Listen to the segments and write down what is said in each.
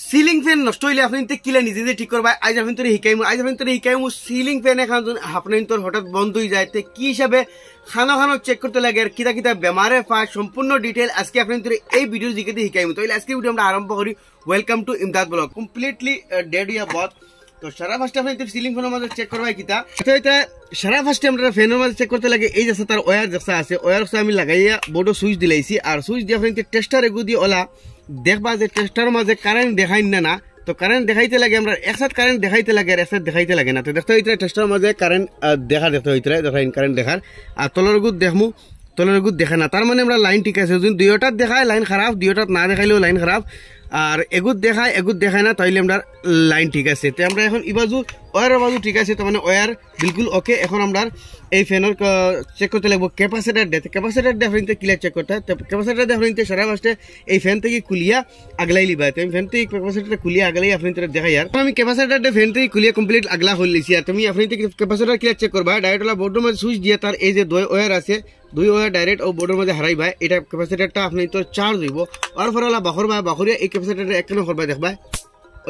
Ceiling fan নষ্ট হইলে আপনি কিলা নিজে যে ঠিক করবা আজ আপনি শিখাইমু সিলিং ফ্যান এখন আপনার তোর হঠাৎ বন্ধ হয়ে যায় কি হিসাবে খানো চেক করতে লাগে আর কিতা কিতা বেমারে পায় সম্পূর্ণ ডিটেল আজকে আপনি এই ভিডিও দিকে শিখাইমু। তাহলে আজকে ভিডিও আমরা আরম্ভ করি। Welcome to Imdad blog. Completely dead yeah both. তো সারা ফার্স্টে আপনি সিলিং ফ্যানের মাঝে চেক করবা কিতা সারা ফার্স্টে আমরা ফ্যানের মাঝে চেক করতে লাগে এই যে তার ওয়্যার যেসা আছে ওয়্যার আমি লাগাইয়া বোর্ডে সুইচ দিলাইছি আর সুইচ দিয়ে আপনি টেস্টার এগু দিয়ে ওলা দেখবা যে টেস্টার মাঝে কারেন্ট দেখাই না। তো কারেন্ট দেখাইতে লাগে আমরা একসাথে কারেন্ট দেখাইতে লাগে আর একসাথে দেখাইতে লাগে না। তো দেখতে হইতে টেস্টার মাঝে কারেন্ট দেখার দেখতে হইতে দেখাইন কারেন্ট দেখার আর তলের গুদ দেখমু তলের গুদ দেখা না তার মানে আমরা লাইন ঠিক আছে। যদি দুইটাত দেখায় লাইন খারাপ দুইটাত না দেখাইলেও লাইন খারাপ আর এগুত দেখায় না তাইলে আমরা লাইন ঠিক আছে। তো আমরা এখন ইবাজু ওয়ারের বাজু ঠিক আছে। তো মানে ওয়ার বিলকুল ওকে। এখন আমরা এই ফ্যানের চেক করতে লাগবো ক্যাপাসিটার ডেফারেন্সে ক্লিয়ার চেক করতে হয়। তো ক্যাপাসিটার ডেফারেন্সে সারা ফার্স্টে এই ফ্যান থেকে খুলিয়া আগলাই লিবা। তো আমি ফ্যান থেকে ক্যাপাসিটারটা খুলিয়া আগলাই আপনি দেখাই আর আমি ক্যাপাসিটারটা ফ্যান থেকে খুলিয়া কমপ্লিট আগলা হয়ে লিছি। আর তুমি আপনি ক্যাপাসিটার ক্লিয়ার চেক করবা ডাইরেক্ট ওলা বোর্ডের মধ্যে সুইচ দিয়ে তার এই যে দুই ওয়ার আছে দুই ওয়ার ডাইরেক্ট ও বোর্ডের মধ্যে হারাইবা। এটা ক্যাপাসিটারটা আপনি তো চার্জ হইব আর ফরলা বাখরিয়া এই ক্যাপাসিটারটা একখানে করবা দেখবা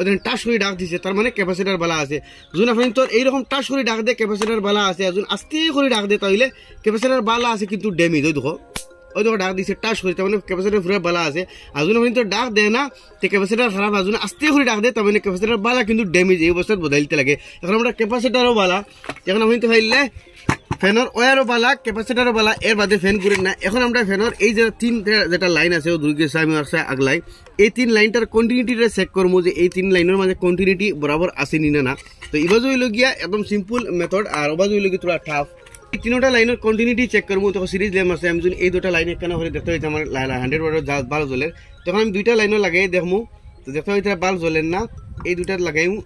ওদের টাচ করে ডাক দিছে তার মানে ক্যাপাসিটার বালা আছে। যখন আপনি তোর এইরকম টাচ করে ডাক দে ক্যাপাসিটার বালা আছে আর যখন আস্তে করে ডাক দে তাহলে ক্যাপাসিটার বালা আছে কিন্তু ড্যামেজ ওই দেখো ডাক দিছে টাচ করে তার মানে ক্যাপাসিটার পুরো বালা আছে। আর যখন আপনি তোর ডাক দেয় না তো ক্যাপাসিটার খারাপ আর যখন আস্তে করে ডাক দেয় তার মানে ক্যাপাসিটার বালা কিন্তু ড্যামেজ এই অবস্থায় বদলাইতে লাগে। এখন আমরা ক্যাপাসিটারও বালা এখন আপনি তো ফাইলে ফ্যানের ওয়ারও বালা ক্যাপাসিটারও বালা এর বাদে ফ্যান করে না। এখন আমরা ফ্যানের এই যে তিন যেটা লাইন আছে ও দুই গেছে আমি আগলাই এই তিন লাইনটার কন্টিনিউটিটা চেক করবো যে এই তিন লাইনের মাঝে কন্টিনিউটি বরাবর আসেনি না। তো ইবাজু হইল গিয়া একদম সিম্পল মেথড আর ওবাজু হইল গিয়ে তোরা টাফ। এই তিনটা লাইনের কন্টিনিউটি চেক করবো তখন সিরিজ ল্যাম্প আছে আমি যদি এই দুটা লাইন কেন হলে দেখতে হইতে আমার 100 ওয়াটের বাল্ব জ্বলের তখন আমি দুইটা লাইনও লাগাই দেখমু তো দেখতে হইতে বাল্ব জ্বলেন না এই দুটা লাগাইমু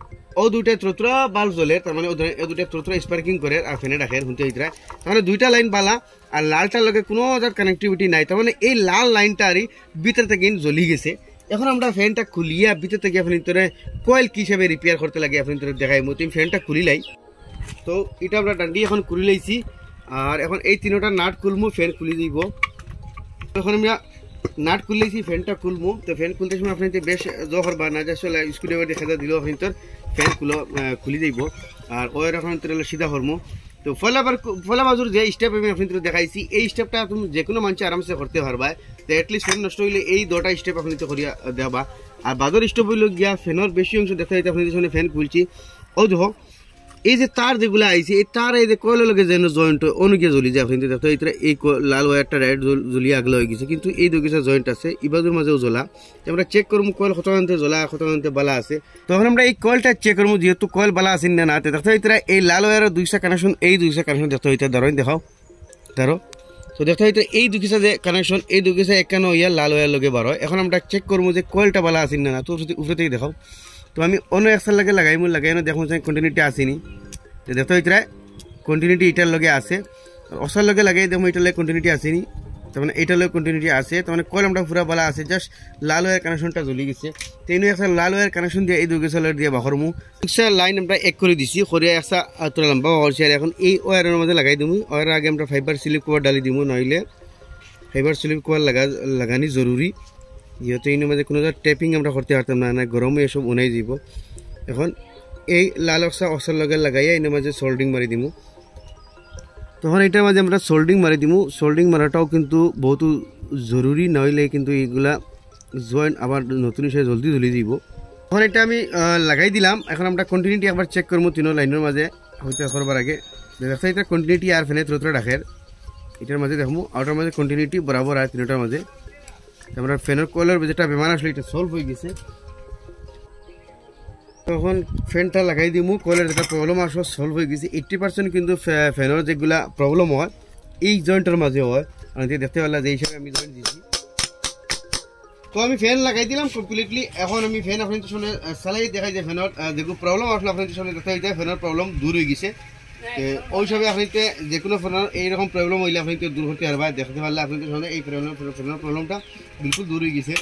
ও দুইটা ত্রোত্রা বাল্ব জ্বলে তার মানে ও দুইটা ত্রোত্রা স্পার্কিং করে আর ফ্যানে রাখে শুনতে হইতে তার মানে দুইটা লাইন বালা আর লালটার লগে কোনো কানেক্টিভিটি নাই তার মানে এই লাল লাইনটারই ভিতর থেকে জ্বলি গেছে। এখন আমরা ফ্যানটা খুলিয়া ভিতর থেকে আপনি তোরে কয়েল কি হিসাবে রিপেয়ার করতে লাগে আপনি তোরে দেখাইমু। তুমি ফ্যানটা খুলিলাই তো এটা আমরা ডান্ডি এখন খুলি লাইছি আর এখন এই তিনটা নাট খুলমু ফ্যান খুলি দিব। এখন আমরা নাট খুললেছি ফ্যানটা খুলমু তো ফ্যান খুলতে সময় আপনি বেশ জহর বা না আসলে স্ক্রুড্রাইভার দেখা দিলেও আপনি তোর ফ্যান খুলি দিব আর ওর এখন তোর সিধা করমু। তো ফলা বাজুর যে স্টেপ আমি আপনি দেখাইছি এই স্টেপটা তুমি যে কোনো মানুষ আরামসে করতে পারবা। তো এটলিস্ট ফ্যান নষ্ট হইলে এই দুটা স্টেপ আপনি তো করিয়া দেবা আর বাদর স্টেপ হইল গিয়া ফ্যানের বেশি অংশ দেখা যাইতে আপনি যখন ফ্যান খুলছি ও দেখো এই যে তার যেগুলো আইছে এই তার এই যে কয়েলের লগে যেন জয়েন্ট অনুকে জ্বলি যায় আপনি দেখতে এই লাল ওয়ারটা রাইট জ্বলিয়ে আগলা হয়ে গেছে কিন্তু এই দুই জয়েন্ট আছে ইবাজুর মাঝেও জ্বলা। আমরা চেক করবো কয়েল কতখানতে জ্বলা কতখানতে বালা আছে তখন আমরা এই কয়েলটা চেক করবো যেহেতু কয়েল বালা আছে না দেখতে হইতে এই লাল ওয়ারের দুইটা কানেকশন এই দুইটা কানেকশন দেখতে হইতে দেখাও তো দেখতে হইতে এই দুইটা যে কানেকশন এই দুইটা একানো ইয়া লাল ওয়ার লগে বার হয়। এখন আমরা চেক করবো যে কয়েলটা বালা আছে না তো উপরে থেকে দেখাও। তো আমি অন্য একসার লাগে লাগাইনো দেখুন কন্টিনিউটি আসেনি তো দেখতে হইতে কন্টিনিউটি এটার লগে আছে অসার লগে লাগাই দেখো এটার লগে কন্টিনিউটি আসেনি তার মানে এইটার লগে কন্টিনিউটি আছে তার মানে কয়েল আমরা পুরা বালা আছে জাস্ট লাল ওয়ার কানেকশনটা জ্বলি গেছে। তো এই একটা লাল ওয়ার কানেকশন দিয়ে এই দুই গেছালের দিয়ে বাহরমু রিক্সা লাইন আমরা এক করে দিছি করিয়া একটা তোরা লম্বা হচ্ছে আর এখন এই ওয়ারের মধ্যে লাগাই দিমু। ওয়ারের আগে আমরা ফাইবার স্লিপ কভার ডালি দিমু নইলে ফাইবার স্লিপ কভার লাগানি জরুরি যেহেতু এই মধ্যে কোনো টেপিং আমরা করতে পারতাম না গরমে এসব উনাই যাব। এখন এই লাল অসার লগে লাগাইয়া এর মাঝে সোল্ডিং মারি দিমু তখন এটার মাঝে আমরা সোল্ডিং মারি দিমু। সোল্ডিং মারাটাও কিন্তু বহুত জরুরি নইলে কিন্তু এইগুলা জয়েন্ট আবার নতুন হিসেবে জলদি জ্বলি দিব। তখন এটা আমি লাগাই দিলাম। এখন আমরা কন্টিনিউটি একবার চেক করবো তিনো লাইনের মাঝে হইতে করবার আগে দেখতে এটা কন্টিনিউটি আর ফ্যানে ত্রোত্রা রাখের এটার মাঝে দেখবো আউটার মাঝে কন্টিনিউটি বরাবর আর তিনটার মাঝে আমরা ফ্যানের কয়েলের যেটা বেমার আসলে এটা সলভ হয়ে গেছে। তখন ফ্যানটা লাগাই দিমু কয়েলের যেটা প্রবলেম আসলে সলভ হয়ে গেছে 80% কিন্তু ফ্যানের যেগুলা প্রবলেম হয় এই জয়েন্টের মাঝে হয় আমি দেখতে পারলাম যে হিসাবে আমি জয়েন্ট দিয়েছি। তো আমি ফ্যান লাগাই দিলাম কমপ্লিটলি। এখন আমি ফ্যান আপনাদের সামনে চালাই দেখাই যে ফ্যানের যেগুলো প্রবলেম আসলে আপনাদের সামনে দেখা যায় ফ্যানের প্রবলেম দূর হয়ে গেছে। ওই হিসাবে আপনাকে যে কোনো ফ্যানের এইরকম প্রবলেম হইলে আপনাকে দূর করতে পারবা দেখতে পারলে আপনাদের সামনে এই ফ্যানের প্রবলেমটা বিলকুল দূর হয়ে গেছে।